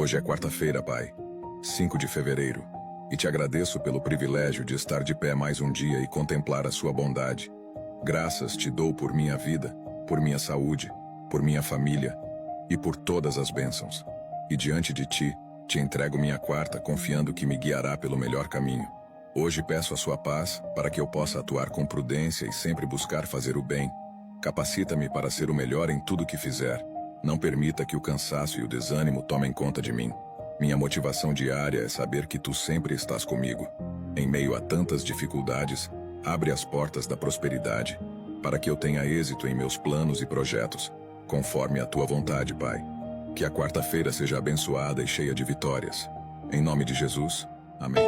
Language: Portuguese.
Hoje é quarta-feira, Pai, 5 de fevereiro, e te agradeço pelo privilégio de estar de pé mais um dia e contemplar a sua bondade. Graças te dou por minha vida, por minha saúde, por minha família e por todas as bênçãos. E diante de ti, te entrego minha quarta, confiando que me guiará pelo melhor caminho. Hoje peço a sua paz, para que eu possa atuar com prudência e sempre buscar fazer o bem. Capacita-me para ser o melhor em tudo que fizer. Não permita que o cansaço e o desânimo tomem conta de mim. Minha motivação diária é saber que tu sempre estás comigo. Em meio a tantas dificuldades, abre as portas da prosperidade, para que eu tenha êxito em meus planos e projetos, conforme a tua vontade, Pai. Que a quarta-feira seja abençoada e cheia de vitórias. Em nome de Jesus, amém.